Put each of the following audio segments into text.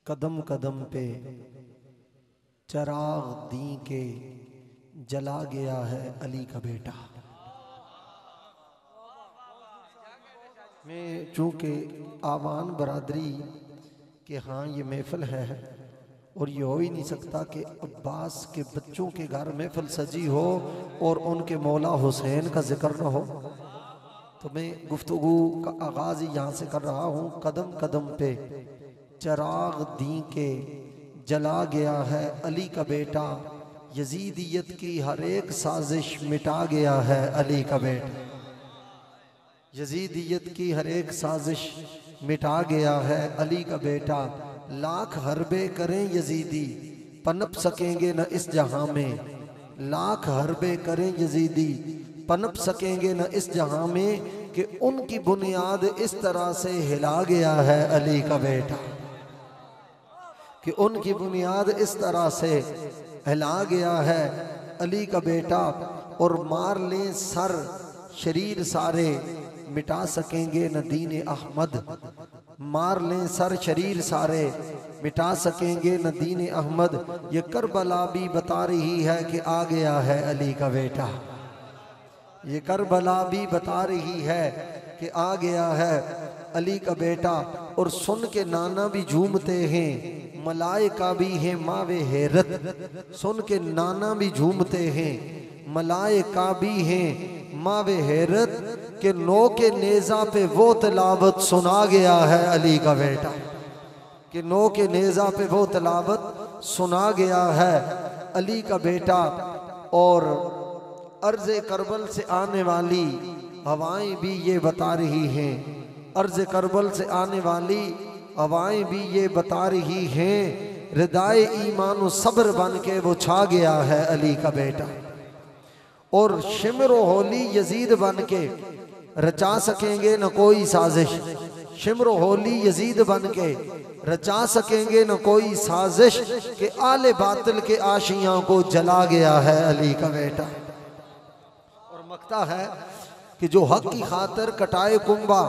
कदम कदम पे चराग दी के जला गया है अली का बेटा। मैं चूँकि आवान बरादरी के हाँ ये महफिल है और ये हो ही नहीं सकता कि अब्बास के बच्चों के घर महफिल सजी हो और उनके मौला हुसैन का जिक्र न हो, तो मैं गुफ्तगू का आगाज़ यहाँ से कर रहा हूँ। कदम कदम पे चराग दी के जला गया है अली का बेटा, यजीदियत की हर एक साजिश मिटा गया है अली का बेटा। यजीदियत की हर एक साजिश मिटा गया है अली का बेटा। लाख हरबे करें यजीदी पनप सकेंगे न इस जहां में, लाख हरबे करें यजीदी पनप सकेंगे न इस जहां में, कि उनकी बुनियाद इस तरह से हिला गया है अली का बेटा, कि उनकी बुनियाद इस तरह से हिला गया है अली का बेटा। और मार लें सर शरीर सारे मिटा सकेंगे न दीन अहमद, मार लें सर शरीर सारे मिटा सकेंगे न दीन अहमद। ये करबला भी बता रही है कि आ गया है अली का बेटा, ये करबला भी बता रही है कि आ गया है अली का बेटा। और सुन के नाना भी झूमते हैं, मलाइका भी हैं मावे हैरत, सुन के नाना भी झूमते हैं, मलाइका भी हैं मावे हैरत, के नो के नेजा पे वो तलावत सुना गया है अली का बेटा, कि नो के नेजा पे वो तलावत सुना गया है अली का बेटा। और अर्ज़ करबल से आने वाली हवाएं भी ये बता रही हैं, अर्ज़ करबल से आने वाली हवाएं भी ये बता रही हैं, रिदाए ईमान व सब्र बन के वो छा गया है अली का बेटा। और शिमरो होली यजीद बन के रचा सकेंगे न कोई साजिश, शिमरो होली यजीद बन के रचा सकेंगे न कोई साजिश, के आले बातिल के आशियां को जला गया है अली का बेटा। और मकता है कि जो हक की खातिर कटाए कुंबा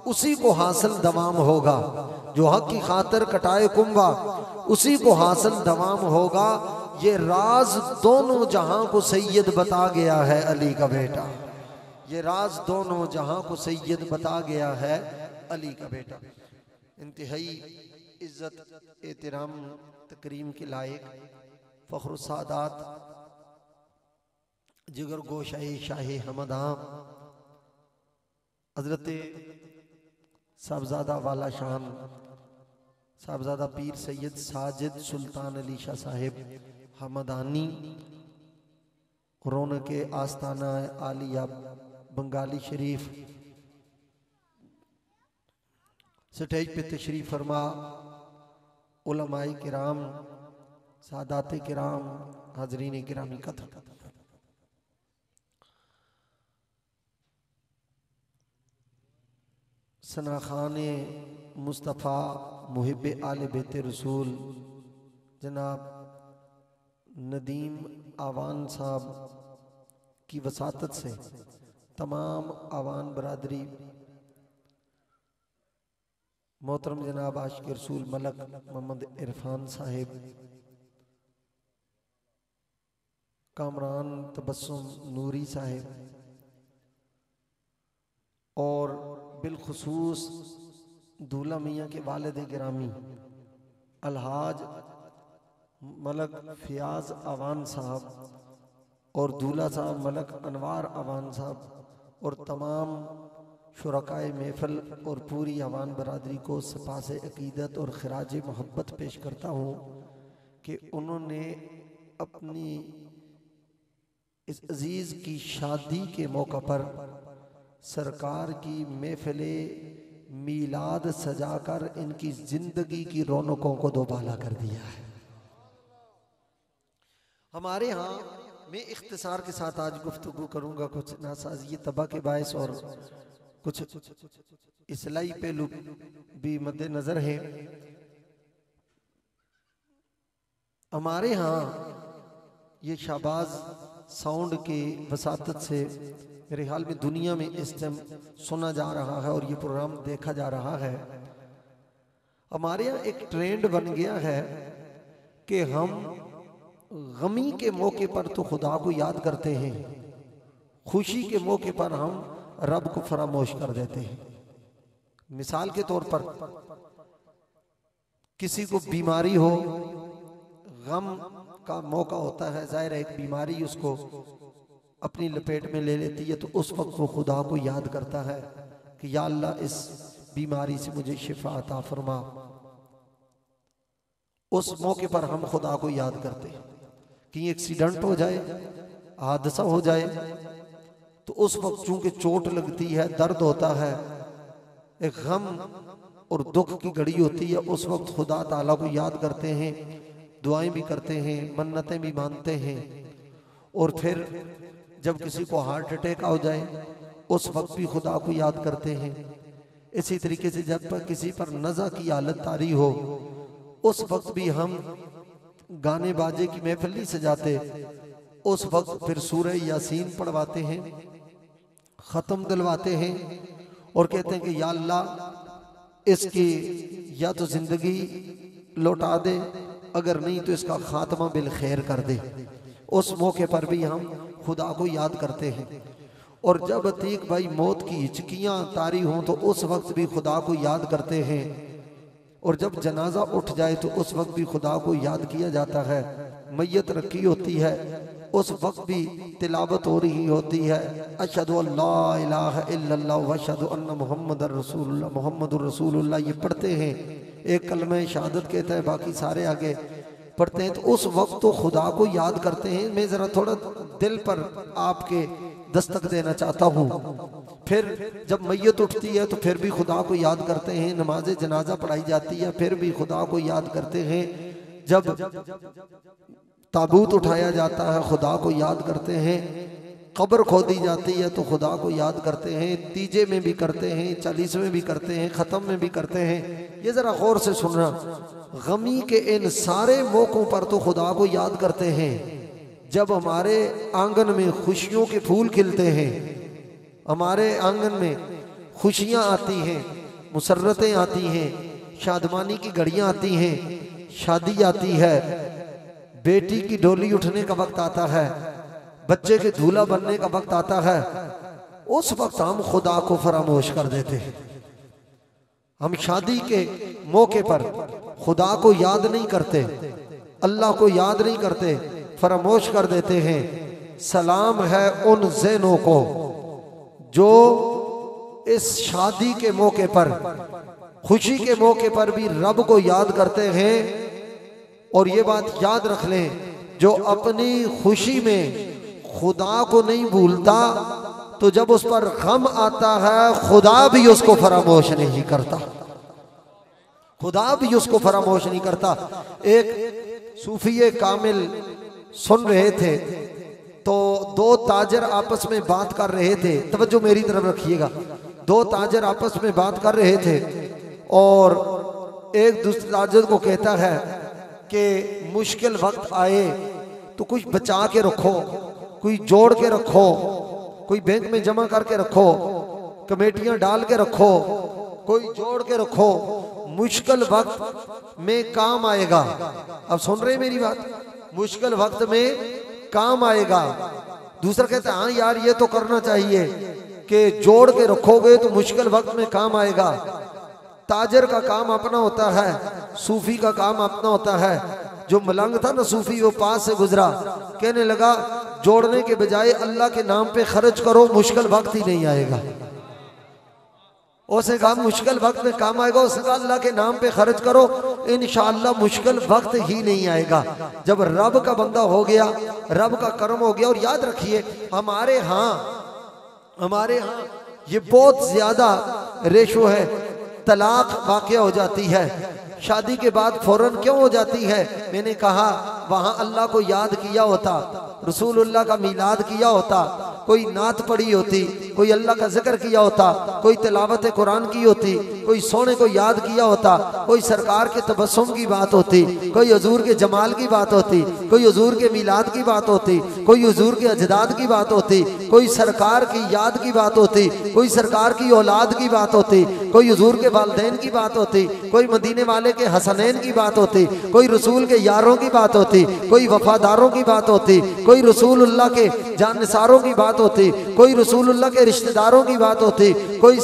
उसी को हासिल दमाम होगा, जो हक की खातिर कटाए कुंबा उसी को हासिल दमाम होगा। ये राज दोनों जहां को सैयद बता गया है अली का बेटा, ये राज दोनों जहां को सैयद बता गया है अली का बेटा। इंतहाई इज्जत एहतराम तकरीम के लायक फख्र सादात जिगर गोशाही शाही हमदाम हजरत साहबजादा वाला शान साहबजादा पीर सैयद साजिद सुल्तान अली शाह साहिब हमदानी रौनक आस्ताना आलिया बंगाली शरीफ स्टेज पे तशरीफ फरमा, उलमाए किराम सादात किराम हाजरीन किरामी कदर, सना खाने मुस्तफ़ा मुहिब आले बेते रसूल जनाब नदीम आवान साहब की वसातत से तमाम आवान बरादरी, मोहतरम जनाब आशिक रसूल मलक मोहम्मद इरफान साहिब, कामरान तबस्सुम नूरी साहिब, और बिलखुसूस दूल्हा मियाँ के वालिद गिरामी अलहाज मलक फियाज आवान साहब और दूल्हा साहब मलक अनवार आवान साहब और तमाम शुरकाए महफिल और पूरी आवान बरादरी को सपास अकीदत और खराज मोहब्बत पेश करता हूँ कि उन्होंने अपनी इस अजीज़ की शादी के मौका पर सरकार की महफिल मीलाद सजाकर इनकी जिंदगी की रौनकों को दोबाला कर दिया है। हमारे यहाँ मैं इख्तिसार के साथ आज गुफ्तगू करूँगा, कुछ नासाज़ी तबाह के बायस और कुछ इस्लाही पहलू भी मद्देनजर हैं। हमारे यहाँ ये शाहबाज साउंड की वसातत से मेरे ख्याल में दुनिया में इस टाइम सुना जा रहा है और ये प्रोग्राम देखा जा रहा है। हमारे यहाँ एक ट्रेंड बन गया है कि हम गमी के मौके पर तो खुदा को याद करते हैं, खुशी के मौके पर हम रब को फरामोश कर देते हैं। मिसाल के तौर पर किसी को बीमारी हो, गम का मौका होता है, जाहिर है एक बीमारी उसको अपनी लपेट में ले लेती है, तो उस वक्त वो खुदा को याद करता है कि या अल्लाह इस बीमारी से मुझे शिफा अता फरमा। उस मौके पर हम खुदा को याद करते हैं। कि एक्सीडेंट हो जाए, हादसा हो जाए, तो उस वक्त चूंकि चोट लगती है, दर्द होता है, एक गम और दुख की घड़ी होती है, उस वक्त खुदा ताला को याद करते हैं, दुआएं भी करते हैं, मन्नतें भी मानते हैं। और फिर जब किसी को हार्ट अटैक हो जाए उस वक्त भी खुदा को याद करते हैं। इसी तरीके से जब पर किसी पर नज़ा की हालत तारी हो उस वक्त भी हम गाने बाजे की महफिल नहीं सजाते, उस वक्त फिर सूरह यासीन पढ़वाते हैं, ख़त्म दिलवाते हैं और कहते हैं कि या अल्लाह इसकी या तो ज़िंदगी लौटा दे, अगर नहीं तो इसका खात्मा बिल खैर कर दे। उस मौके पर भी हम खुदा को याद करते हैं। और जब अतीक भाई मौत की हिचकियाँ तारी हों तो उस वक्त भी खुदा को याद करते हैं। और जब जनाजा उठ जाए तो उस वक्त भी खुदा को याद किया जाता है। मैयत रखी होती है उस वक्त भी तिलावत हो रही होती है, अशहदु अल्ला इलाहा इल्लल्लाह व अशहदु अन्ना मुहम्मदुर रसूलुल्लाह, मुहम्मदुर रसूलुल्लाह ये पढ़ते हैं। एक कलमे शहादत कहता है, बाकी सारे आगे पढ़ते हैं। तो उस वक्त तो खुदा को याद करते हैं। मैं ज़रा थोड़ा दिल पर आपके दस्तक देना चाहता हूँ। फिर जब मैयत उठती है तो फिर भी खुदा को याद करते हैं। नमाज जनाजा पढ़ाई जाती है, फिर भी खुदा को याद करते हैं। जब ताबूत उठाया जाता है खुदा को याद करते हैं। कब्र खोदी जाती है तो खुदा को याद करते हैं। तीजे में भी करते हैं, 40 में भी करते हैं, ख़त्म में भी करते हैं। ये ज़रा गौर से सुनना, गमी के इन सारे मौकों पर तो खुदा को याद करते हैं। जब हमारे आंगन में खुशियों के फूल खिलते हैं, हमारे आंगन में खुशियाँ आती हैं, मुसर्रतें आती हैं, शादमानी की घड़ियाँ आती हैं, शादी आती है, बेटी की डोली उठने का वक्त आता है, बच्चे के दूल्हा बनने का वक्त आता है, उस वक्त हम खुदा को फरामोश कर देते हैं। हम शादी के मौके पर खुदा को याद नहीं करते, अल्लाह को याद नहीं करते, फरामोश कर देते हैं। सलाम है उन ज़हनों को जो इस शादी के मौके पर, खुशी के मौके पर भी रब को याद करते हैं। और ये बात याद रख लें, जो अपनी खुशी में खुदा को नहीं भूलता तो जब उस पर गम आता है खुदा भी उसको फरामोश नहीं करता, खुदा भी उसको फरामोश नहीं करता। एक सूफी कामिल सुन रहे थे तो दो ताजर आपस में बात कर रहे थे, तवज्जो मेरी तरफ रखिएगा। दो ताजर आपस में बात कर रहे थे और एक दूसरे ताजर को कहता है कि मुश्किल वक्त आए तो कुछ बचा के रखो, कोई जोड़ के रखो, कोई बैंक में जमा करके रखो, कमेटियां डाल के रखो, कोई जोड़ के रखो, मुश्किल वक्त में काम आएगा। अब सुन रहे मेरी बात, मुश्किल वक्त में काम आएगा। दूसरा कहता है हाँ यार ये तो करना चाहिए कि जोड़ के रखोगे तो मुश्किल वक्त में काम आएगा। ताजर का काम अपना होता है, सूफी का काम अपना होता है। जो मलंग था ना सूफी, वो पास से गुजरा, कहने लगा जोड़ने के बजाय अल्लाह के नाम पे खर्च करो, मुश्किल वक्त ही नहीं आएगा। उसने कहा मुश्किल वक्त में काम आएगा, उसने कहा अल्लाह के नाम पे खर्च करो, इंशाअल्लाह मुश्किल वक्त ही नहीं आएगा। जब रब का बंदा हो गया, रब का कर्म हो गया। और याद रखिए हमारे यहाँ ये बहुत ज्यादा रेशो है, तलाक वाक़या हो जाती है, शादी के बाद फौरन क्यों हो जाती है? मैंने कहा वहां अल्लाह को याद किया होता, रसूलुल्लाह का मीलाद किया होता, कोई नात पढ़ी होती, कोई अल्लाह का जिक्र किया होता, कोई तिलावत कुरान की होती, कोई सोने को याद किया होता, कोई सरकार के तबस्सुम की बात होती, कोई हुजूर के जमाल की बात होती, कोई हुजूर के मिलाद की बात होती, कोई हुजूर के अजदाद की बात होती, कोई सरकार की याद की बात होती, कोई सरकार की औलाद की बात होती, कोई हुजूर के वालिदैन की बात होती, कोई मदीने वाले के हसनैन की बात होती, कोई रसूल के यारों की बात होती, कोई वफादारों की बात होती, कोई रसूलुल्लाह के जानसारों की बात होती, कोई रसूलुल्लाह के रिश्तेदारों की बात होती, कोई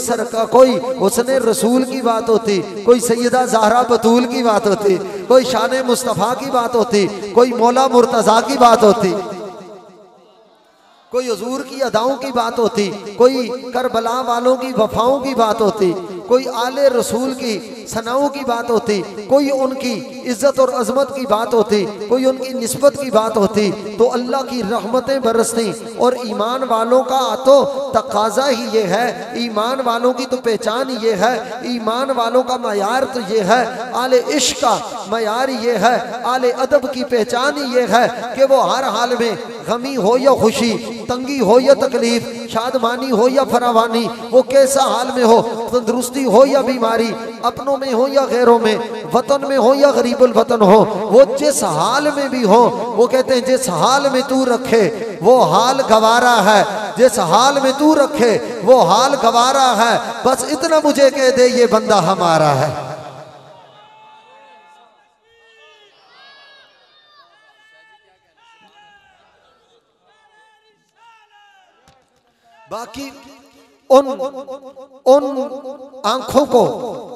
हुस्ने रसूल की बात होती, कोई सैयदा ज़हरा बतूल की बात होती, कोई शान मुस्तफ़ा की बात होती, कोई मौला मुर्तज़ा की बात होती, कोई हुजूर की अदाओं की बात होती, कोई करबला वालों की वफाओं की बात होती, कोई आले रसूल की सनाओं की बात होती, कोई उनकी इज्जत और अजमत की बात होती, कोई उनकी निस्बत की बात होती। तो अल्लाह की रहमतें बरसती और ईमान वालों का तो तकाजा ही ये है, ईमान वालों की तो पहचान ये है, ईमान वालों का मयार तो ये है, आले इश्क का मयार ये है, आले अदब की पहचान ये है कि वो हर हाल में गमी हो या खुशी, तंगी हो या तकलीफ, शादमानी हो या फरावानी, वो कैसा हाल में हो, तंदुरुस्ती हो या बीमारी, अपनों में हो या गैरों में, वतन में हो या गरीबुल वतन हो, वो जिस हाल में भी हो, वो कहते हैं जिस हाल में तू रखे वो हाल गवारा है, जिस हाल में तू रखे वो हाल गवारा है, बस इतना मुझे कह दे ये बंदा हमारा है। बाकी उन आंखों को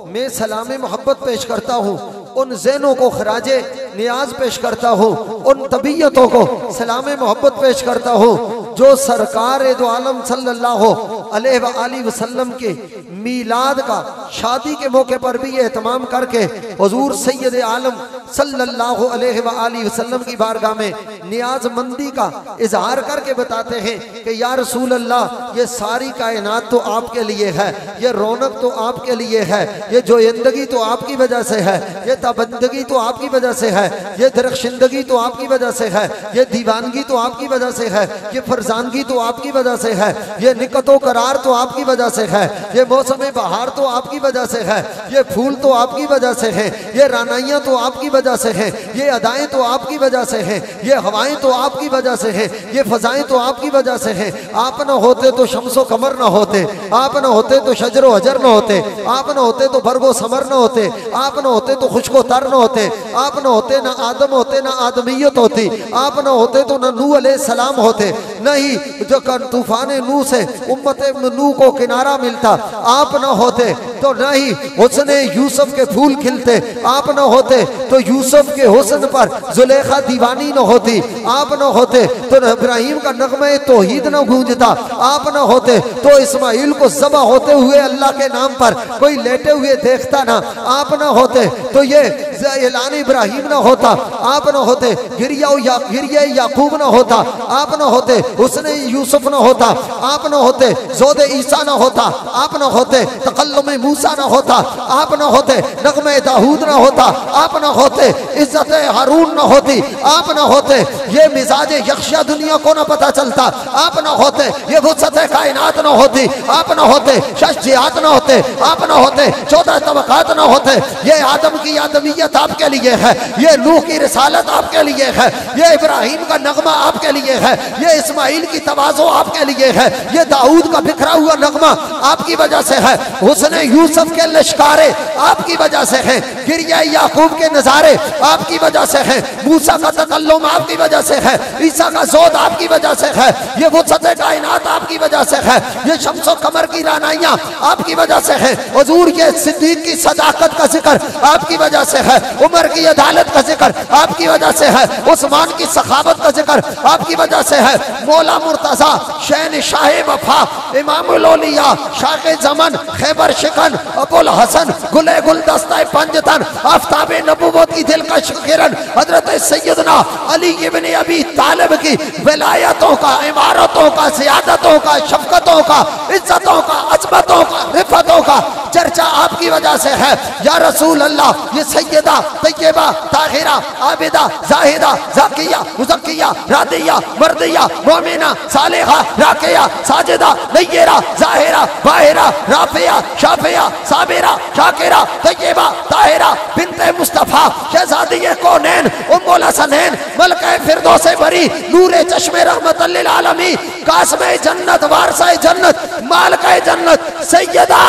मैं सलाम मोहब्बत पेश करता हूँ, उन ज़हनों को खराजे नियाज पेश करता हूँ, उन तबीयतों को सलाम मोहब्बत पेश करता हूँ जो सरकार दो आलम सल्लल्लाहु अलैहि वसल्लम के मीलाद का शादी के मौके पर भी एहतमाम करके हुजूर सैयद आलम सल्लल्लाहु अलैहि वसल्लम की बारगाह में नियाजमंदी का इजहार करके बताते हैं कि या रसूल अल्लाह, ये सारी कायनात तो आपके लिए है, ये रौनक तो आपके लिए है, ये जोयंदगी तो आपकी वजह से है, ये ताबंदगी तो आपकी वजह से है, ये दरख्शिंदगी तो आपकी वजह से है, ये दीवानगी तो आपकी वजह से है, ये फरजानगी तो आपकी वजह से है, ये निकतो करार तो आपकी वजह से है, ये मौसम बहार तो आपकी वजह से है, ये फूल तो आपकी वजह से है, ये रानाइयाँ तो आपकी वजह से है, ये अदाएं तो आपकी वजह से है, ये हवाएं तो आपकी वजह से है, ये फजाएं तो आपकी वजह से है। आप न होते तो शम्सो कमर न होते, आप न होते तो शजरो हजर न होते, आप न होते तो बरगो समर न होते, आप न होते तो खुशको तर न होते, आप न होते ना आदम होते ना आदमियत होती, आप न होते तो न नूह अलैहिस्सलाम होते, नहीं जो तूफान नूह से उम्मत नूह को किनारा मिलता, आप न होते तो नहीं हुस्ने यूसुफ के फूल खिलते, आप न होते तो यूसुफ के हुस्न पर जुलेखा दीवानी न होती, आप न होते तो इब्राहिम का नगमे तौहीद न गूंजता, आप न होते तो इस्माइल को ज़बह होते हुए अल्लाह के नाम पर कोई लेटे हुए देखता ना, आप न होते तो ये ऐलान इब्राहिम न होता, आप न होते गिरिया याकूब न होता, आप न होते हुस्ने यूसुफ न होता, आप न होते ज़ोद ईसा न होता, आप न होते तकल्लुम मूसा न होता, आप न होते नगमे दाऊद न होता, आप न होते इज्जत हारून न होती, आप न होते ये मिजाज यख्शा दुनिया को न पता चलता, आप न होते ये वुसअत कायनात न होती, आप न होते शख्सियत न होते, आप न होते 14 तबकात न होते, ये आदम की आदमियत आपके लिए है, ये नूह की रिसालत आपके लिए है, ये इब्राहिम का नगमा आपके लिए है, ये इस्माइल की तवाज़ो आपके लिए है, ये दाऊद का बिखरा हुआ नगमा आपकी वजह से है, हुस्ने यूसुफ के लश्कारे आपकी वजह से है, गिरिया याकूब के नजारे आपकी वजह से है, मूसा का तकल्लुम आपकी वजह से है, ईसा का ज़ोद आपकी वजह से है, ये वुसअत कायनात आपकी वजह से है, ये शम्सो कमर की रानाइयाँ आपकी वजह से है, हुजूर के सिद्दीक की सदाकत का जिक्र आपकी वजह से है, उमर की अदालत का जिक्र आपकी वजह से है, उस्मान की सखावत का जिक्र आपकी वजह से है, मौला मुर्तज़ा शहन शाह वफा इमामुल औलिया शाक़े ज़मन खैबर शिकन अबुल हसन गुले गुलदस्ता पंजतन आफ्ताबे नबुव्वत की दिलकश किरण हजरत सैयदना अली इब्न अबी तालिब की विलायतों का, इमारतों का, सियादतों का, शफ़क़तों का, इज्जतों का, अज़मतों का, रिफ़तों का चर्चा आपकी वजह से है। या रसूल अल्लाह, ये सैयदा तैयबा ताहिरा आबिदा जाहिदा ज़ाकिया मुज़क्किया रादिया मर्दिया मोमिना सालिहा राकिया साजिदा नय्यरा ज़ाहिरा बाहिरा राफिया शाफिया साबिरा शाकिरा तय्यबा ताहिरा बिन्ते मुस्तफ़ा शहज़ादी कौनैन उम्मुल हसनैन मलका फिरदौस बरी नूरे चश्मे रहमतल लिल आलमीन कासमे जन्नत वारसा जन्नत मालिका जन्नत सैयदा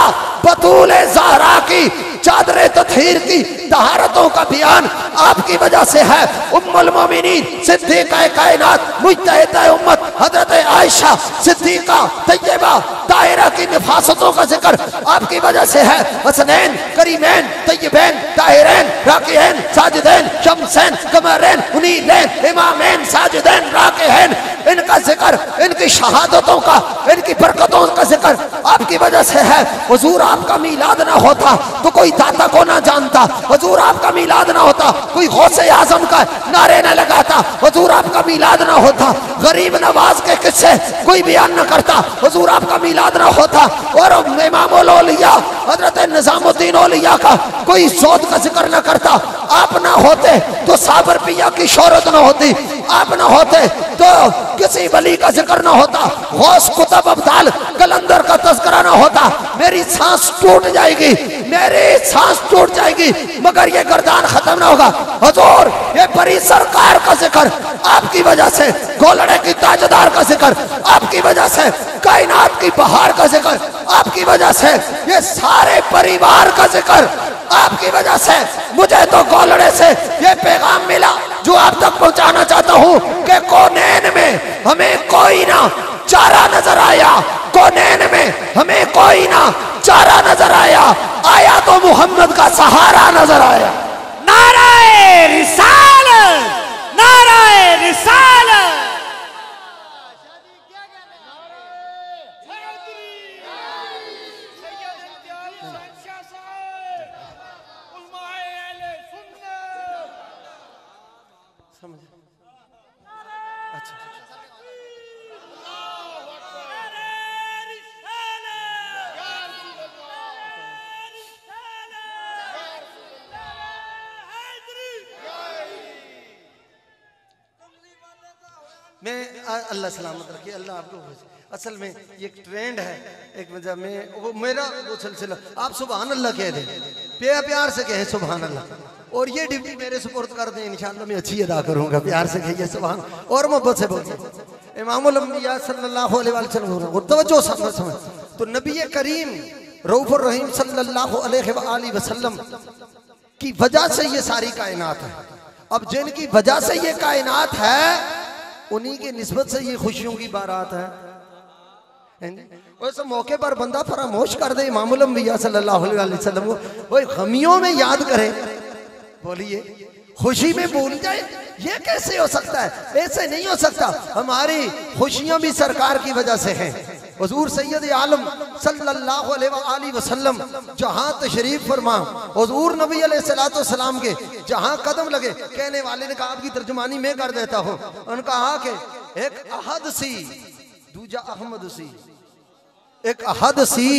बतूल ज़हरा की चादरे तत्हीर की तहारतों का बयान आपकी वजह से है। उम्मुल मोमिनीन सिद्दीक़ा कायनात मुज्तहिदा उम्मत हज़रत आयशा सिद्दीक़ा तय्यबा ताहिरा की निफासतों का जिक्र आपकी वजह से है। हसनैन करीमैन तय्यबैन ताहिरैन राकियैन साजिदैन शम्सैन कमरैन मुनीरैन इमामैन साजिदैन राकियैन इनका जिक्र इनकी शहादतों का इनकी बरकतों का जिक्र आपकी वजह से है। हुजूर आपका मीलाद ना होता तो कोई दाता को ना जानता, हुजूर आपका मीलाद ना होता कोई गौसे आजम का नारे ना लगाता, हुजूर आपका मीलाद ना होता गरीब नवाज के किस्से कोई बयान ना करता, हुजूर आपका मीलाद ना होता और इमामुल औलिया हजरत निजामुद्दीन औलिया का कोई सौद का जिक्र ना करता। आप ना होते तो साबर पिया की शोहरत ना होती, आप ना होते तो किसी वली का जिक्र ना होता, गौस कुतुब अब्दाल कलंदर का तज़किरा ना होता। मेरी सांस टूट जाएगी, मेरी सांस टूट जाएगी मगर ये गर्दान खत्म ना होगा। हुजूर ये बड़ी सरकार का जिक्र आपकी वजह से, गोलड़े की ताजदार का जिक्र आपकी वजह से, कायनात की बहार का जिक्र आपकी वजह से, ये सारे परिवार का जिक्र आपकी वजह से। मुझे तो गोलड़े से ये पैगाम मिला जो आप तक पहुंचाना चाहता हूं कि कौनैन में हमें कोई ना चारा नजर आया, कौनैन में हमें कोई ना चारा नजर आया, आया तो मोहम्मद का सहारा नजर आया। नाराए रिसालत, नाराए रिसालत। मैं अल्लाह सलामत रखे, अल्लाह आपको। असल में ये ट्रेंड है एक वजह में वो मेरा वो सिलसिला आप सुभान अल्लाह कह दें, प्यार से कहें सुभान अल्लाह, और ये ड्यूटी मेरे सुपुर्द कर दें, इंशाअल्लाह मैं अच्छी अदा करूंगा। प्यार से कहिए सुभान और मोहब्बत से बोलिए। इमामुल अंबिया सल्लल्लाहु अलैहि वसल्लम तवज्जो समझ तो नबी करीम रऊफुर रहीम सल्लल्लाहु अलैहि वसल्लम की वजह से ये सारी कायनात है। अब जिनकी वजह से ये कायनात है उन्हीं के निस्बत से ये खुशियों की बारात है। उस मौके पर बंदा फरामोश कर दे इमामुल अंबिया सल्लल्लाहु अलैहि वसल्लम को, वो गमियों में याद करे, बोलिए खुशी में भूल जाए, ये कैसे हो सकता है? ऐसे नहीं हो सकता। हमारी खुशियां भी सरकार की वजह से हैं। हुजूर सैयद आलम सल्लल्लाहु अलैहि वसल्लम जहां तशरीफ फरमा, हुजूर नबी अलैहिस्सलातु वस्सलाम के जहां कदम लगे, कहने वाले ने कहा आपकी तर्जुमानी मैं कर देता हूं, उन्होंने कहा कि एक अहद सी दूजा अहमद सी, एक अहद सी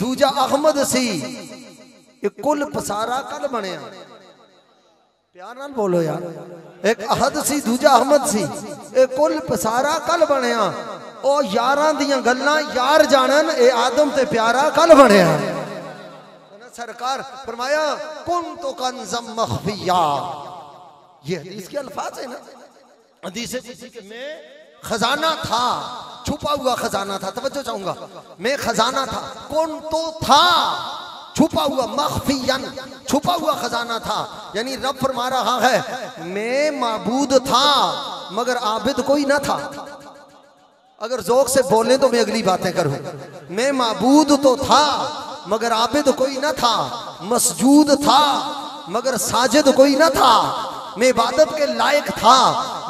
दूजा अहमद सी, एक कुल पसारा कल बने। प्यार नाल बोलो यार। एक अहद सी दूजा अहमद सी, एक कुल पसारा कल बने। ओ यारां दियां गल्लां यार जानन, ए आदम ते प्यारा कल बने। सरकार फरमाया कुन तो कंज़म मख्फिया, ये हदीस के अल्फाज है ना, हदीस है मैं खजाना था, छुपा हुआ खजाना था। तवज्जो चाहूंगा, मैं खजाना था, कौन तो था छुपा हुआ, मख्फियन छुपा हुआ खजाना था। यानी रब फरमा रहा है मैं माबूद था मगर आबिद कोई ना था। अगर ज़ौक़ से बोले तो मैं अगली बातें करूं। मैं माबूद तो था मगर आबिद कोई ना था, मसजूद था मगर साजिद कोई ना था, मैं इबादत के लायक था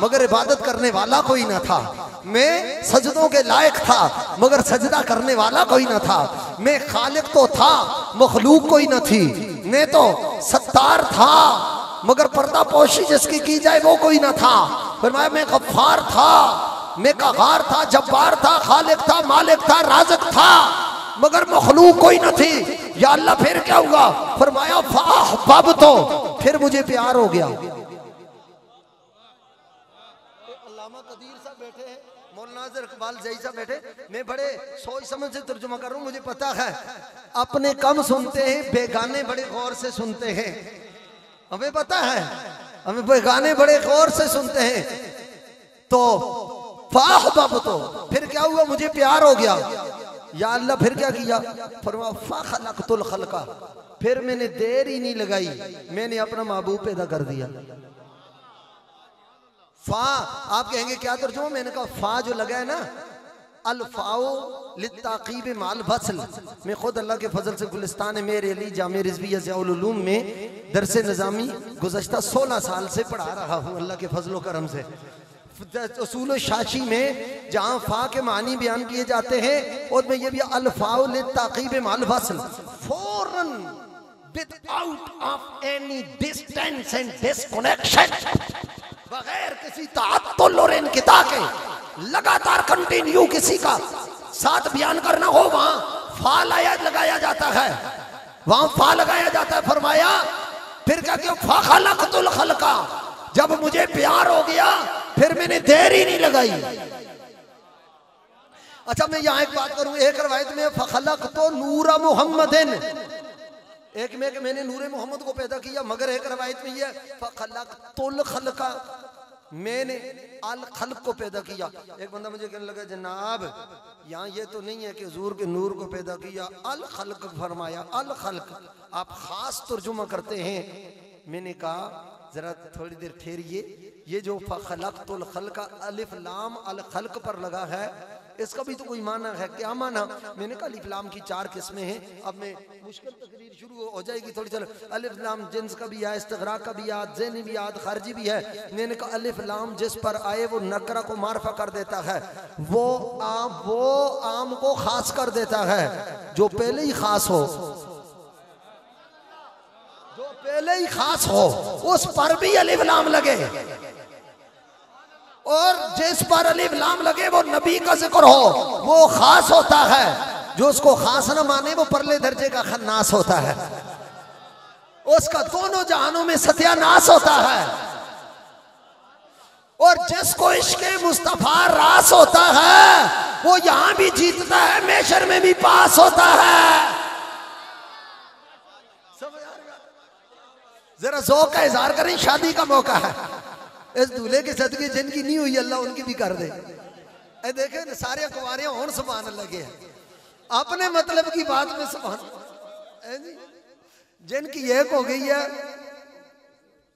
मगर इबादत करने वाला कोई ना था, मैं सजदों के लायक था मगर सजदा करने वाला कोई ना था, मैं खालिक तो था मखलूक कोई ना थी, मैं तो सत्तार था मगर पर्दा पोशी जिसकी की जाए वो कोई ना था। फरमाया मैं गफ्फार था, मैं कहार था, जब्बार था, खालिक था, मालिक था, राज़िक था मगर मखलूक कोई न थी। या अल्लाह फिर क्या हुआ? फरमाया फाहबब, तो फिर मुझे प्यार हो गया। अल्लामा कदीर साहब बैठे हैं, मौलाना इकबाल जई साहब बैठे, मैं बड़े सोच समझ से तर्जुमा कर रहा हूँ, मुझे पता है अपने कम सुनते हैं, बेगाने बड़े गौर से सुनते हैं। हमें पता है हमें बेगाने बड़े गौर से सुनते हैं। तो तो फिर क्या हुआ, मुझे प्यार हो गया, या अल्लाह फिर क्या किया, फरमा फ़ख़लक़तुल ख़ल्क़ा, फिर मैंने देर ही नहीं लगाई, मैंने अपना महबूब पैदा कर दिया। फा, आप कहेंगे क्या तर्जुमा, मैंने कहा फा जो लगा है ना, अल्फाओ लित्ताक़ीब माल फस्ल, मैं खुद अल्लाह के फजल से गुलिस्तान मेरे अली जामे रिज़विया ज़ियाउल उलूम में दरसे निज़ामी गुज़श्ता 16 साल से पढ़ा रहा हूँ अल्लाह के फजल करम से। उसूल शाशी में जहाँ फा के मानी बयान किए जाते हैं, और में ये भी अल्फाओ लित्ताक़ीब माल फस्ल, फौरन without of any distance and disconnection, बगैर किसी ताअत्तुल और इनक़िता के, लगातार कंटिन्यू किसी का साथ बयान करना हो, वहां फा लगाया जाता है, वहां फा लगाया जाता है। फरमाया फिर क्या किया, फ़ख़लक़तुल ख़ल्क़ा, जब मुझे प्यार हो गया फिर मैंने देर ही नहीं लगाई। अच्छा मैं यहाँ एक बात करूं, एक रवायत में फ़ख़लक़तु नूर मुहम्मदिन, एक में कि मैंने नूरे मोहम्मद को पैदा किया, मगर एक रवायत में यह फ़ख़लक़तुल ख़ल्क़ा, मैंने अल खल्क को पैदा किया। एक बंदा मुझे कहने लगा जनाब यहाँ ये तो नहीं है कि हुजूर के नूर को पैदा किया, अल खल्क फरमाया, अल खल्क आप खास तर्जुमा करते हैं। मैंने कहा जरा थोड़ी देर ठहरिए, ये जो फ़ख़लक़तुल ख़ल्क़ अलिफ लाम अल खल्क पर लगा है, इसका भी तो कोई माना है, क्या माना? मैंने कहा अलिफ लाम की 4 किस्में हैं। अब मैं मुश्किल तकरीर शुरू हो जाएगी थोड़ी, चलो अलिफ लाम जिन्स का भी है, इस्तिग़राक़ का भी है, ज़ैनी भी है, खारजी भी है। मैंने कहा अलिफ लाम जिस पर आए वो नकरा को मारफा कर देता है, वो आम को खास कर देता है, जो पहले ही खास हो, जो पहले ही खास हो उस पर भी अलिफ लाम लगे, और जिस पर अलिफ लाम लगे वो नबी का जिक्र हो वो खास होता है, जो उसको खास न माने वो परले दर्जे का खन्नास होता है, उसका दोनों जहानों में सत्यानाश होता है। और जिसको इश्क़े मुस्तफा रास होता है वो यहां भी जीतता है, मैशर में भी पास होता है। जरा ज़ौक़ का इज़हार करें, शादी का मौका है, इस दूल्हे के सदके जिनकी नहीं हुई अल्लाह उनकी भी कर दे। ए देखे सारे कुंवारियां हों सुभान अल्लाह के, अपने मतलब की बात में सुभान, जिनकी एक हो गई है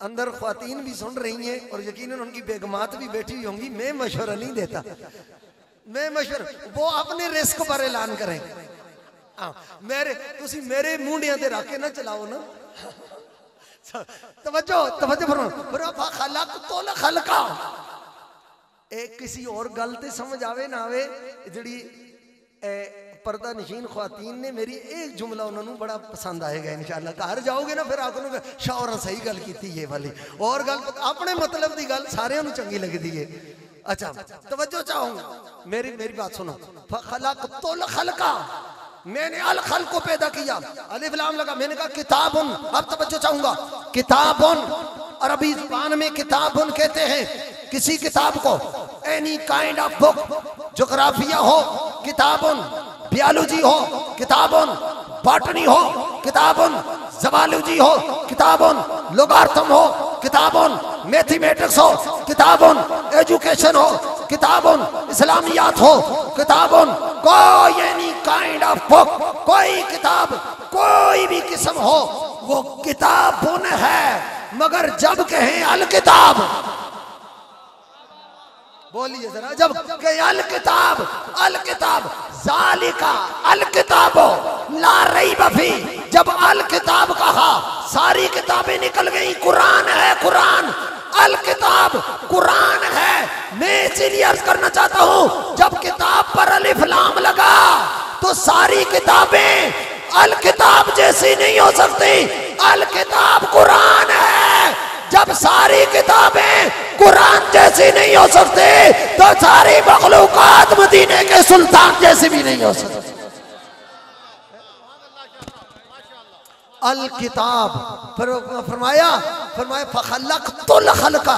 अंदर ख्वातीन भी सुन रही हैं और यकीनन उनकी बेगमात भी बैठी हुई होंगी। मैं मशवरा नहीं देता, मैं मशवरा, वो अपने रिस्क पर ऐलान करें। मेरे मुंडियां ते रख के ना चलाओ ना। तवज्जो फ़ख़लक़तुल ख़ल्क़ा, एक किसी और गल ते समझ आवे ना आवे, जड़ी पर्दा नशीन ख्वातीन ने मेरी एक जुमला उन्होंने बड़ा पसंद आएगा इंशाअल्लाह। घर जाओगे ना फिर आखोगे शाहौर सही गल की ये वाली, और गल अपने मतलब की गल सारे चंगी लगती है। अच्छा तवज्जो चाहूंगा, मेरी बात सुनो। फ़ख़लक़तुल ख़ल्क़ा, मैंने अल खल्क को पैदा किया, अलिफ लाम लगा, मैंने कहा किताबुन। अब तवज्जो चाहूंगा, किताबुन अरबी जुबान में किताबुन कहते हैं किसी किताब को, एनी काइंड ऑफ बुक, ज्योग्राफिया हो किताबुन, बियोलॉजी हो किताबुन, बॉटनी हो किताबुन, ज़ूलॉजी हो किताबुन, लोगार्थम हो किताबुन, मैथमेटिक्स हो किताबुन, एजुकेशन हो किताबुन, इस्लामियात हो किताबुन, कोई एनी काइंड ऑफ बुक, कोई किताब कोई भी किस्म हो वो किताबुन है। मगर जब कहें अल किताब, बोलिए जरा, जब कहें अल किताब, अल किताब ज़ालिका अल किताबो ला रैब फी, जब अल किताब कहा सारी किताबें निकल गई। कुरान है, कुरान अल किताब कुरान है। मैं इसीलिए अर्ज करना चाहता हूं, जब किताब पर अलिफ लाम लगा तो सारी किताबें अल किताब जैसी नहीं हो सकती। अल किताब कुरान है, जब सारी किताबें कुरान जैसी नहीं हो सकती तो सारी मखलूकात मदीने के सुल्तान जैसी भी नहीं हो सकती। अल किताब फरमाया फ़ख़लक़तुल ख़ल्क़ा,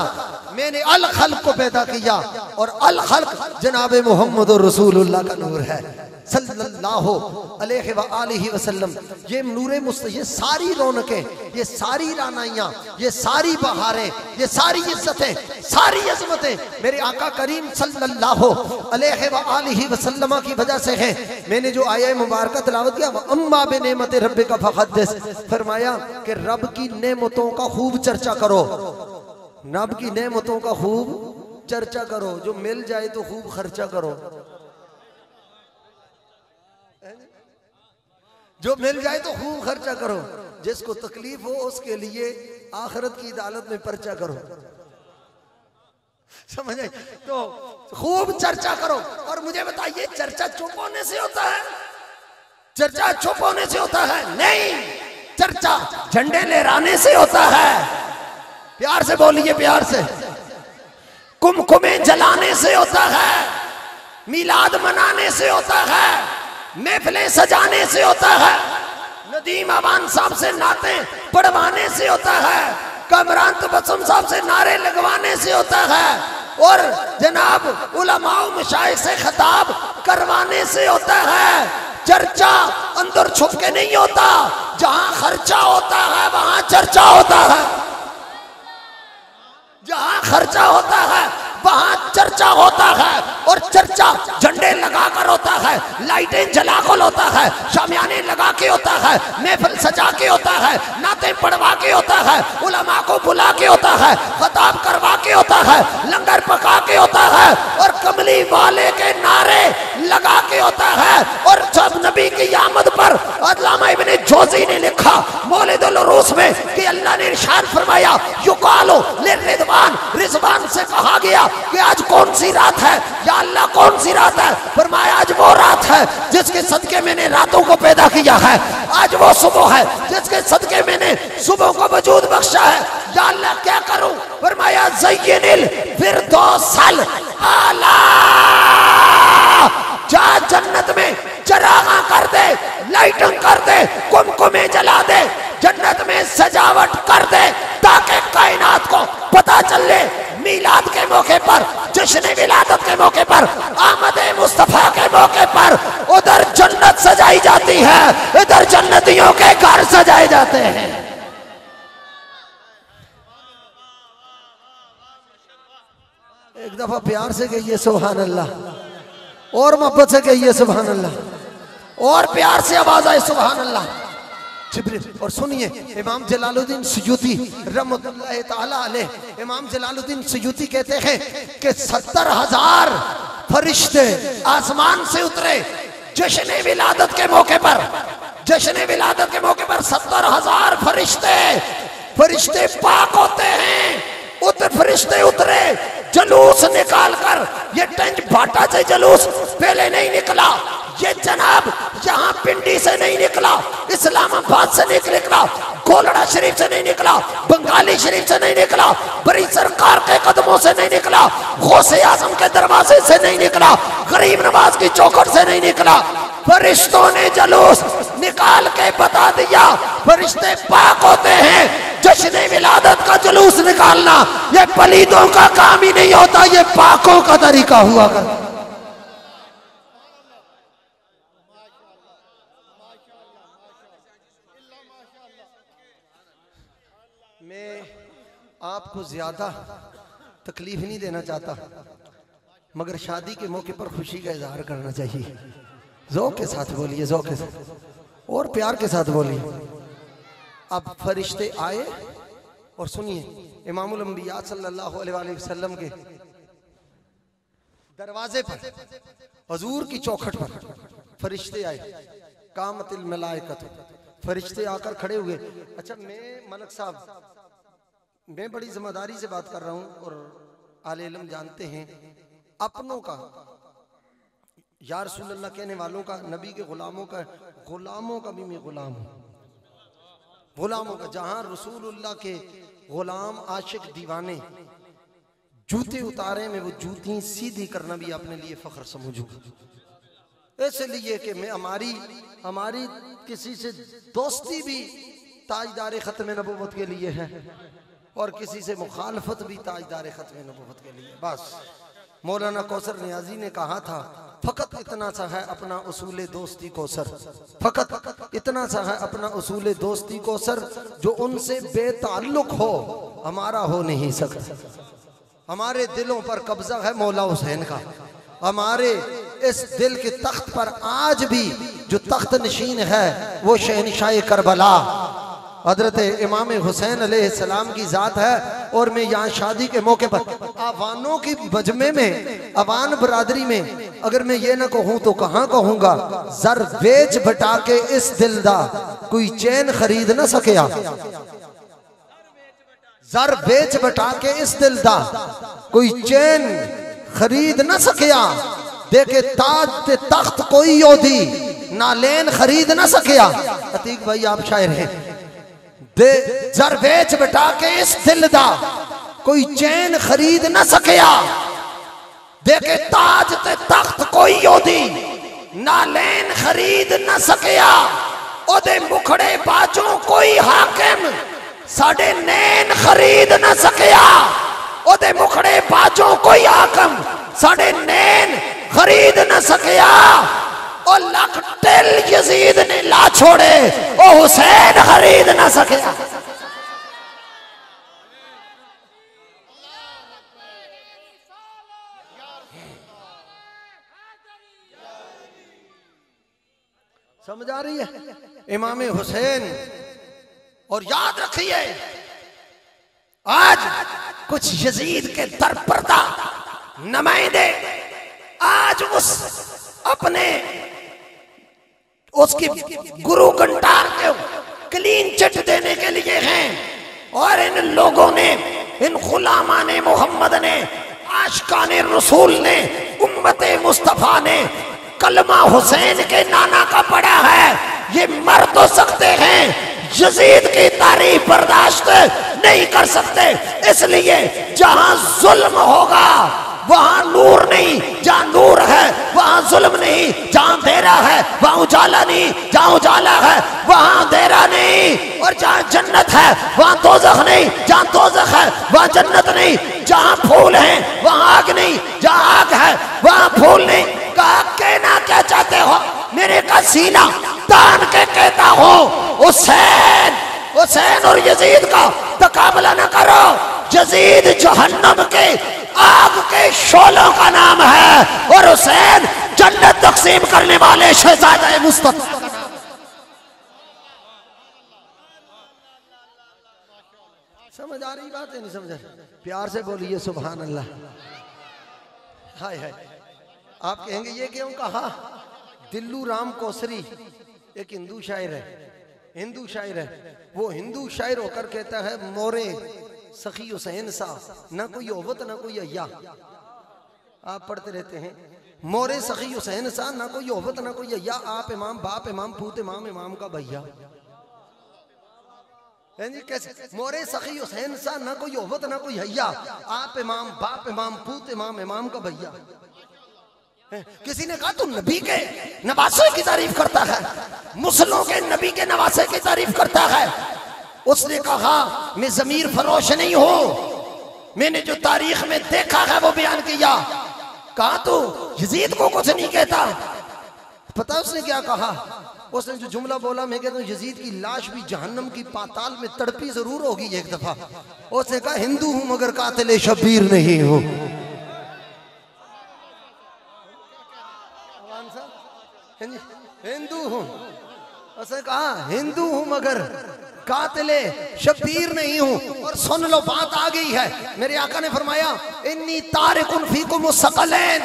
मैंने अल खल्क को पैदा किया और अल खल्क जनाब मोहम्मद रसूलुल्लाह का नूर है सल्लल्लाहु अलैहि व आलिहि वसल्लम। ये नूरे ये सारी रौनकें, ये सारी रानाइयाँ, ये सारी बहारें, ये सारी इज्जतें, सारी अजमतें मेरे आका करीम सल्लल्लाहु अलैहि व आलिहि वसल्लम की वजह से है। मैंने जो आया मुबारक तिलावत किया, अम्मा बिनेमत रब्बिका फहद्दिस, फरमाया कि रब की नेमतों का खूब चर्चा करो, रब की नेमतों का खूब चर्चा करो। जो मिल जाए तो खूब खर्चा करो, जो मिल जाए तो खूब खर्चा करो। जिसको तकलीफ हो उसके लिए आखिरत की अदालत में पर्चा करो, समझ आए? तो खूब चर्चा करो। और मुझे बताइए, चर्चा चुप होने से होता है? चर्चा चुप होने से होता है? नहीं, चर्चा झंडे लहराने से होता है। प्यार से बोलिए, प्यार से। कुमकुमे जलाने से होता है, मिलाद मनाने से होता है, महफिलें सजाने से होता है, नदीम अवान साहब से नाते पढ़वाने से होता है, कमरान तबस्सुम साहब से नारे लगवाने से होता है, और जनाब उलमाओ मशाइख से खिताब करवाने से होता है। चर्चा अंदर छुप के नहीं होता, जहां खर्चा होता है वहां चर्चा होता है, जहां खर्चा होता है वहां चर्चा होता है। और चर्चा झंडे लगाकर होता है, लाइटें जलाकर होता है, शामियाने लगा के होता है, महफिल सजा के होता है, नाते पढ़वा के होता है, उलमा को बुला के होता है, खिताब करवा के होता है, लंगर पका के होता है, और कमली वाले के नारे लगा के होता है। और जब नबी की आमद पर अल्लामा इब्ने जोज़ी ने लिखा मौलिदुल उरूस में कि अल्लाह ने इरशाद फरमाया, युकालो लिरिज़वान, रिज़वान से कहा गया कि आज कौन सी रात है, या अल्लाह कौन सी रात है? फरमाया आज वो रात है जिसके सदके मैंने रातों को पैदा किया है, आज वो सुबह है जिसके सदके मैंने सुबह को वजूद बख्शा है। या अल्लाह क्या करूं? फरमाया ज़य्यिनिल फिरदौसल आला, जा जन्नत में चरागा कर दे, लाइटिंग कर दे, कुमकुमे जला दे, जन्नत में सजावट कर दे, ताकि कायनात को पता चले मीलाद के मौके पर, जश्न विलादत के मौके पर, आमद मुस्तफा के मौके पर उधर जन्नत सजाई जाती है, इधर जन्नतियों के घर सजाए जाते हैं। एक दफा प्यार से कहिए सुभान अल्लाह, और मोहब्बत से कहिए सुभान अल्लाह, और प्यार से आवाज आए सुभान अल्लाह। और सुनिए, इमाम जलालुद्दीन सुयूती रहमतुल्लाह ताला अलैह, इमाम जलालुद्दीन सुयूती कहते हैं कि 70,000 फरिश्ते आसमान से उतरे जश्न विलादत के मौके पर, जश्न विलादत के मौके पर 70,000 फरिश्ते पाक होते हैं। फरिश्ते उतरे, जुलूस निकाल कर, ये टंज भाटा से जुलूस पहले नहीं निकला, ये जनाब यहाँ पिंडी से नहीं निकला, इस्लामाबाद से नहीं निकला, गोलड़ा शरीफ से नहीं निकला, बंगाली शरीफ से नहीं निकला, बड़ी सरकार के कदमों से नहीं निकला, गौसे आजम के दरवाजे से नहीं निकला, गरीब नवाज की चौखट से नहीं निकला। फरिश्तों ने जुलूस निकाल के बता दिया, फरिश्ते पाक होते हैं। जश्न विलादत का जुलूस निकालना ये पलीदों का काम ही नहीं होता, ये पाकों का तरीका हुआ करता। मैं आपको ज्यादा तकलीफ नहीं देना चाहता, मगर शादी के मौके पर खुशी का इजहार करना चाहिए। ज़ौक़ के साथ बोलिए, ज़ौक़ के साथ और प्यार के साथ बोलिए। अब फरिश्ते आए और सुनिए, इमामुल अंबिया सल्लल्लाहु अलैहि वसल्लम के दरवाजे पर, हुजूर की चौखट पर फरिश्ते आए, कामतिल मलाइकत, फरिश्ते आकर खड़े हुए। अच्छा, मैं मलक साहब, मैं बड़ी जिम्मेदारी से बात कर रहा हूँ और आले इल्म जानते हैं, अपनों का, या रसूलुल्लाह कहने वालों का, नबी के गुलामों का, गुलामों का भी मैं गुलाम हूँ, गुलामों का। जहां रसूलुल्लाह के गुलाम आशिक दीवाने जूते उतारे, में वो जूती सीधी करना भी अपने लिए फख्र समझूं, इसलिए कि मैं हमारी किसी से दोस्ती भी ताजदार खत्म नबूवत के लिए है। और किसी से मुखालफत भी ताजदार खत्म नबूवत के लिए। बस मौलाना कौसर नियाजी ने कहा था, फकत इतना सा है अपना उसूल दोस्ती कौसर, फकत इतना सा है अपना उसूल दोस्ती कौसर, जो उनसे बेताल्लुक हो हमारा हो नहीं सकता। हमारे दिलों पर कब्जा है मौला हुसैन का, हमारे इस दिल के तख्त पर आज भी जो तख्त नशीन है वो शहनशाह करबला हजरत इमाम हुसैन अलैहिस्सलाम की जात है। और मैं यहाँ शादी के मौके पर अवानों की मजमे में, अवान बरादरी में अगर मैं ये ना कहूँ तो कहाँ कहूँगा, जर बेच बटा के इस दिलदा कोई चैन खरीद ना सकिया, जर बेच बटा के इस दिलदा कोई चैन खरीद ना सकिया, देखे ताज ते तख्त कोई योधी नालेन खरीद ना सकिया। अतीक भाई आप शायर हैं। दे जर बेच बटा के इस दिलदा कोई चैन खरीद ना सकिया, देखे ताज ते तख्त कोई योधी नालेन खरीद ना सकिया। ओदे मुखड़े बाजों कोई हाकिम साडे नैन खरीद ना सकिया, ओदे मुखड़े बाजों कोई हाकिम साडे नैन खरीद न सकिया। और लख टिल यजीद ने ला छोड़े ओ हुसैन खरीद न सकिया। समझ आ रही है इमाम हुसैन। और याद रखिए आज कुछ यजीद के दरपर्दा नुमाइंदे आज उस अपने उसकी गुरु गंटार के क्लीन चिट देने के लिए हैं। और इन लोगों ने, इन गुलामान मोहम्मद ने, आशिकान रसूल ने, उम्मत मुस्तफा ने कलमा हुसैन के नाना का पढ़ा है। ये मर तो सकते हैं, यजीद की तारीफ बर्दाश्त नहीं कर सकते। इसलिए जहां जुल्म होगा वहां नूर नहीं, जहां नूर है वहां जुल्म नहीं, जहां अंधेरा है वहां उजाला नहीं, जहां उजाला है वहां अंधेरा नहीं। और जहां जन्नत है वहां दोज़ख नहीं, जहां दोज़ख है वहां जन्नत नहीं। जहां फूल है वहां आग नहीं, जहां आग है वहां फूल नहीं। कहा कहना क्या चाहते हो, मेरे का सीना तान के कहता हो हुसैन, हुसैन और यजीद का तकाबला न करो। यजीद जहन्नम के आग के शोलों का नाम है और हुसैन जन्नत तकसीम करने वाले शहजादे मुस्तफा का नाम। समझ आ रही बात है? नहीं समझ? प्यार से बोलिए सुभान अल्लाह। हाय हाय। आप कहेंगे ये क्यों कहा? दिल्लू राम कोसरी एक हिंदू शायर है, हिंदू शायर है। वो हिंदू शायर होकर कहता है मोरे सखी हुसैन सा ना कोई ओवत ना कोई अय्या। आप पढ़ते रहते हैं मोरे सखी हुसैन सा ना कोई ओवत ना कोई अय्या। आप इमाम बाप इमाम पूत इमाम इमाम का भैया। कैसे मोरे सखी हुसैन सा ना कोई ओवत ना कोई हैया। आप इमाम बाप इमाम पूत इमाम इमाम का भैया। किसी ने कहा तू नबी के नवासे की तारीफ करता है, मुसलों के नबी के नवासे की तारीफ करता है। उसने कहा मैं जमीर फरोश नहीं हूं, मैंने जो तारीख में देखा है वो बयान किया। कहा तो यजीद को कुछ नहीं कहता। पता उसने क्या कहा? उसने जो जुमला बोला, मैं कहता हूँ यजीद की लाश भी जहन्नम की पाताल में तड़पी जरूर होगी एक दफा। उसने कहा हिंदू हूं मगर कातिल शबीर नहीं हूं। हिंदू हूं, उसने कहा हिंदू हूं मगर कातिले शबीर नहीं हूं। और सुन लो बात आ गई है। मेरे आका ने फरमाया इन्नी तारिकुन फीकुम सकलैन,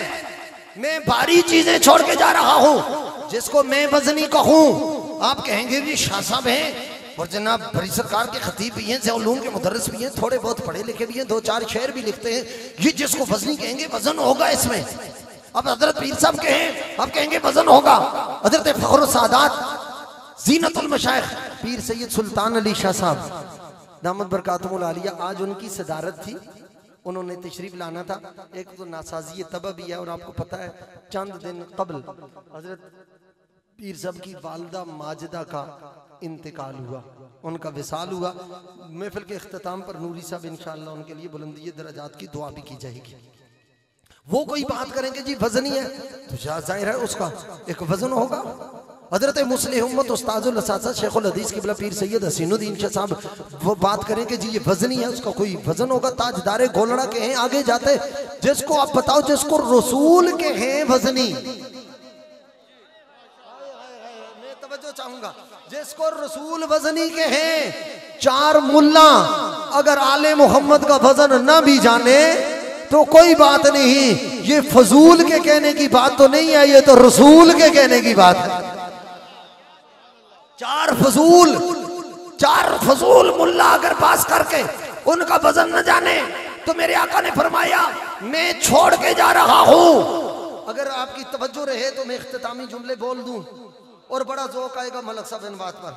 मैं भारी चीजें छोड़ के जा रहा हूं जिसको मैं वजनी कहूं। आप कहेंगे ये शाह साहब हैं और जनाब बड़ी सरकार के खतीब भी हैं, उलूम के मुदर्रिस भी हैं, थोड़े बहुत पढ़े लिखे भी हैं, दो चार शेर भी लिखते हैं। ये जिसको वजनी कहेंगे वजन होगा इसमें। अब हजरत पीर साहब कहें, अब कहेंगे वजन होगा। हजरत फखर सादात ज़ीनतुल मशाइख पीर सैयद सुल्तान अली शाह साहब दामद बरकातुहुल आलिया, आज उनकी सदारत थी, उन्होंने तशरीफ लाना था। एक तो नासाजी तबा भी है और आपको पता है चंद दिन कबल हजरत पीर साहब की वालदा माजिदा का इंतकाल हुआ, उनका विसाल हुआ। महफिल के अख्ताम पर नूरी साहब इंशाअल्लाह उनके लिए बुलंदी दर्जात की दुआ भी की जाएगी। वो कोई बात करेंगे जी वजनी है, तो जाहिर है उसका एक वजन होगा। हजरत मुस्लिम उम्मत उस्ताजुल असातिज़ा शेखुल हदीस किबला पीर सैयद हसीनुद्दीन शाह साहब वो बात करेंगे जी ये वजनी है, उसका कोई वजन होगा। ताजदारे गोलड़ा के हैं, आगे जाते जिसको आप बताओ जिसको रसूल के हैं वजनी, मैं तवज्जो चाहूंगा, जिसको रसूल वजनी के हैं। चार मुल्ला अगर आले मोहम्मद का वजन ना भी जाने तो कोई बात नहीं, ये फजूल के कहने की बात तो नहीं है, ये तो रसूल के कहने की बात है। चार फजूल मुल्ला अगर पास करके उनका वजन न जाने तो मेरे आका ने फरमाया मैं छोड़ के जा रहा हूं। अगर आपकी तवज्जो रहे तो मैं इख्तितामी जुमले बोल दूं और बड़ा ज़ौक़ आएगा मलक साहब इन बात पर।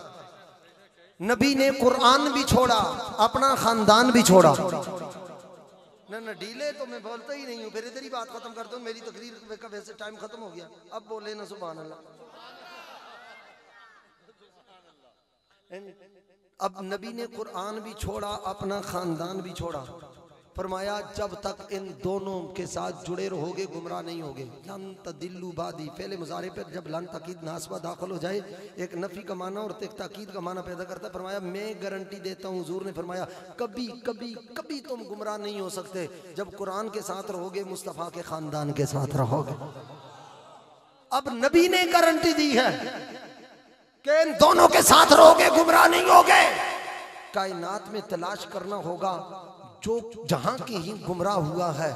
नबी ने कुरान भी छोड़ा, अपना खानदान भी छोड़ा। न डीले तो मैं बोलता ही नहीं हूँ, फिर इधर ही बात खत्म कर दूं। मेरी तकरीर का वैसे टाइम खत्म हो गया, अब बोले ना सुभान अल्लाह। अब नबी ने कुरान भी छोड़ा, अपना खानदान भी छोड़ा। फरमाया जब तक इन दोनों के साथ जुड़े रहोगे गुमराह नहीं होगे। लन तदिल्लु बादी फेले मुजारे पर जब लन तकीद नासबा दाखिल हो जाए एक नफी का माना और ताकीद का माना पैदा करता है। फरमाया मैं गारंटी देता हूँ, हुजूर ने फरमाया कभी कभी कभी तुम गुमराह नहीं हो सकते जब कुरान के साथ रहोगे, मुस्तफ़ा के खानदान के साथ रहोगे। अब नबी ने गारंटी दी है कि इन दोनों के साथ रहोगे गुमराह नहीं होगे। कायनात में तलाश करना होगा जो जहां की ही गुमराह हुआ है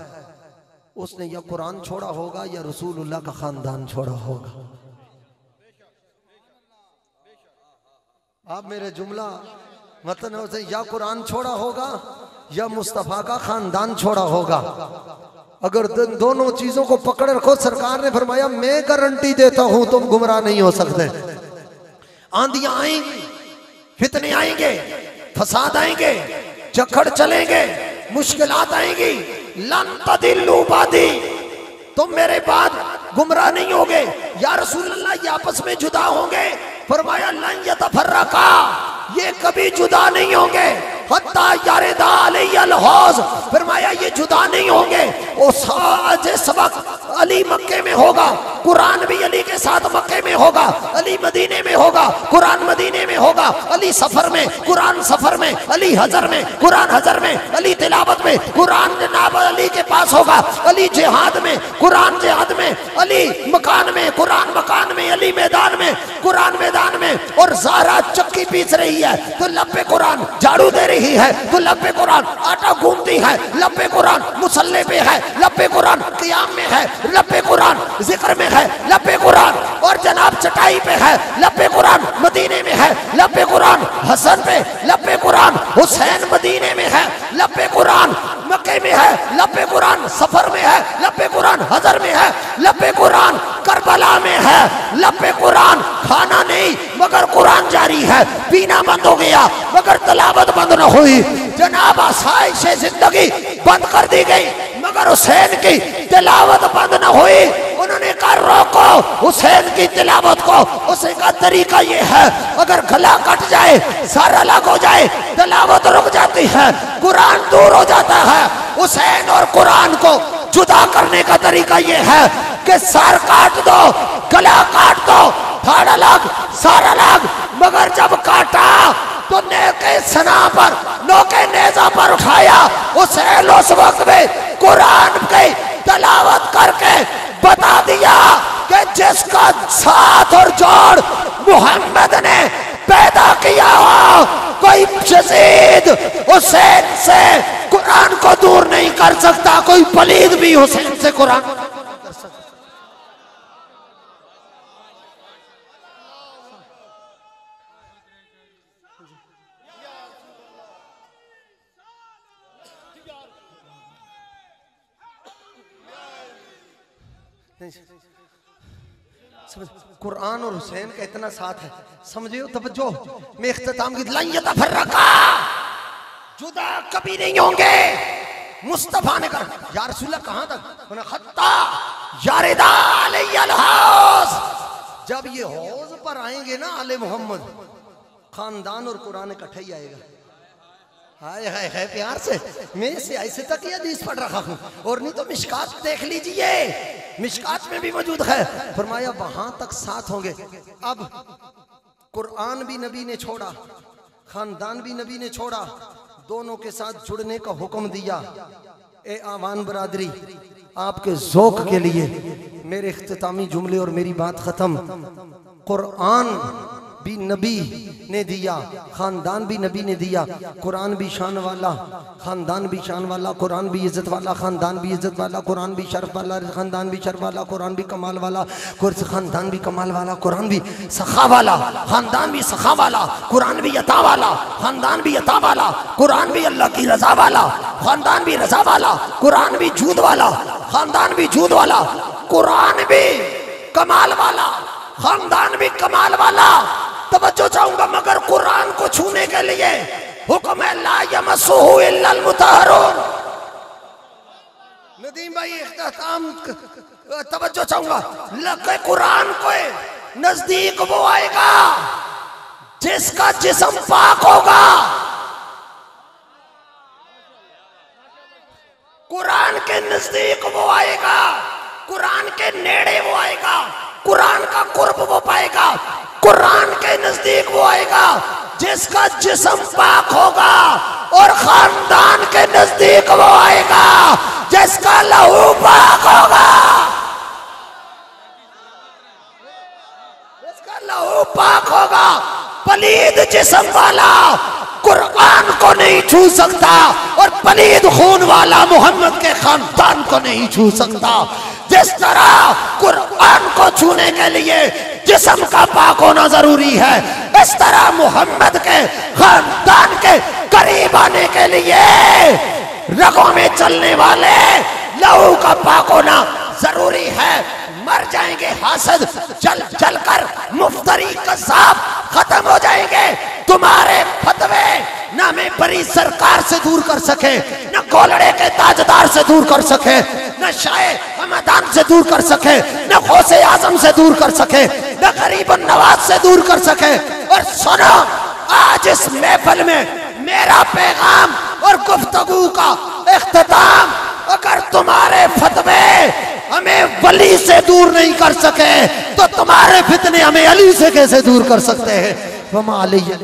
उसने या कुरान छोड़ा होगा या रसूलुल्लाह का खानदान छोड़ा होगा। आप मेरे जुमला मतलब से या कुरान छोड़ा होगा या मुस्तफ़ा का खानदान छोड़ा होगा। अगर दोनों चीजों को पकड़ रखो, सरकार ने फरमाया मैं गारंटी देता हूं तुम गुमराह नहीं हो सकते। आंधियां आएंगी, फितने आएंगे, फसाद आएंगे, चक्कर चलेंगे, मुश्किलात आएंगी। लन तदिल्लु बादी, तुम मेरे बाद गुमराह नहीं होगे। या रसूलल्लाह ये आपस में जुदा होंगे। फरमाया लन यतफर्रका, ये कभी जुदा नहीं होंगे। हत्ता यारिदा अलैहिल हौज, फरमाया ये जुदा नहीं होंगे। जिस वक्त अली मक्के में होगा कुरान भी अली के साथ मक्के में होगा, अली मदीने में होगा कुरान मदीने में होगा, अली सफर में कुरान सफर में, अली हजर में कुरान हजर में, अली तिलावत में कुरान जनाब अली के पास होगा, अली जिहाद में कुरान जिहाद में, अली मकान में कुरान मकान में, अली मैदान में कुरान मैदान में। और ज़हरा चक्की पीस रही है तो लब्बे कुरान, झाड़ू दे रही है तो लब्बे कुरान, आटा गूंथती है लब्बे कुरान, मुसल्ले पे है लब्बे कुरान, क़ियाम में है लब्बे कुरान, जिक्र में है लब्बे कुरान, और जनाब चटाई पे है लब्बे कुरान, मदीने में है लब्बे कुरान, हसन पे लब्बे कुरान, हुसैन मदीने में है लब्बे कुरान, मक्के में है लब्बे कुरान, सफर में है लब्बे कुरान, हजर में है लब्बे कुरान, करबला में है लब्बे कुरान। खाना नहीं मगर कुरान जारी है, पीना बंद हो गया मगर तलावत बंद न हुई। जनाब आसाइश जिंदगी बंद कर दी गई मगर हुसैन की तिलावत बंद न हुई। उन्होंने कहा रोको हुसैन की तिलावत को। उसे का तरीका ये है अगर गला कट जाए, सर अलग हो जाए, तिलावत रुक जाती है, कुरान दूर हो जाता है। हुसैन और कुरान को जुदा करने का तरीका ये है कि सर काट दो, गला काट दो, फाड़ अलग, सर अलग, मगर जब काटा तो नेके सना पर, नोके नेजा पर उठाया। हुसैन उस वक्त में कुरान की तलावत करके बता दिया कि जिसका साथ और जोड़ मुहम्मद ने पैदा किया हो, कोई यजीद हुसैन से कुरान को दूर नहीं कर सकता, कोई पलीद भी हुसैन से कुरान को नहीं कर सकता। कुरान और हुसैन का इतना साथ है, समझियो तवज्जो। मैं इख्तिताम की लन यतफर्रका, जुदा कभी नहीं होंगे। मुस्तफा ने कहा या रसूलल्लाह कहां तक? हत्ता यारिदा अलैहिल हौज, जब ये हौज पर आएंगे ना आले मोहम्मद, खानदान और कुरान इकट्ठा ही आएगा। हाय हाय हाय, प्यार से मैं इसे ऐसे तक ये हदीस पढ़ रहा हूँ, और नहीं तो मिशकात देख लीजिए, मिशकात में भी मौजूद है। फरमाया वहां तक साथ होंगे। अब कुरान भी नबी ने छोड़ा, खानदान भी नबी ने छोड़ा, दोनों के साथ जुड़ने का हुक्म दिया। ए आवान बरादरी, आपके ज़ौक़ के लिए मेरे इख्तितामी जुमले और मेरी बात ख़त्म। कुरान भी नबी ने दिया, खानदान भी नबी ने दिया। कुरान भी शान वाला, खानदान भी शान वाला। कुरान भी इज्जत वाला, खानदान भी इज्जत वाला। कुरान भी शर्फ वाला, खानदान भी शर्फ वाला। कुरान भी कमाल वाला, खानदान भी कमाल वाला। कुरान भी सखा वाला, खानदान भी सखा वाला। कुरान भी अता वाला, खानदान भी अता वाला। कुरान भी अल्लाह की रजा वाला, खानदान भी रजा वाला। कुरान भी जूद वाला, खानदान भी जूद वाला। कुरान भी कमाल वाला, खानदान भी कमाल वाला। तवज्जो चाहूंगा, मगर कुरान को छूने के लिए हुक्म है ला यमस्सुहु इल्लल मुतहहरून। नदीम भाई इख्तिताम, तवज्जो चाहूंगा, लगे कुरान को नजदीक वो आएगा जिसका जिस्म पाक होगा। कुरान के नजदीक वो आएगा, कुरान के नेड़े वो आएगा, कुरान का कुर्ब वो पाएगा। कुरान के नजदीक वो आएगा जिसका जिस्म पाक होगा, और खानदान के नजदीक वो आएगा जिसका लहू पाक होगा, जिसका लहू पाक होगा। पलीद जिस्म वाला कुरान को नहीं छू सकता, और पलीद खून वाला मोहम्मद के खानदान को नहीं छू सकता। जिस तरह कुरान को छूने के लिए जिस्म का पाक होना जरूरी है, इस तरह मोहम्मद के खानदान के करीब आने के लिए रगों में चलने वाले लहू का पाक होना जरूरी है। मर जाएंगे हासद, जल जल कर मुफ्तरी कज़्ज़ाब खत्म हो जाएंगे। तुम्हारे फतवे ना मैं बड़ी सरकार से दूर कर सके, न गोलड़े के ताजदार से दूर कर सके, न शाह हमदान से दूर कर सके, न गौसे आजम से दूर कर सके, न गरीबन नवाज से दूर कर सके। और सुनो, आज इस महफिल में मेरा पैगाम और गुफ्तगू का इख्तिताम, अगर तुम्हारे फतवे हमें वली से दूर नहीं कर सके तो तुम्हारे फितने हमें अली से कैसे दूर कर सकते हैं। वमा अलैहि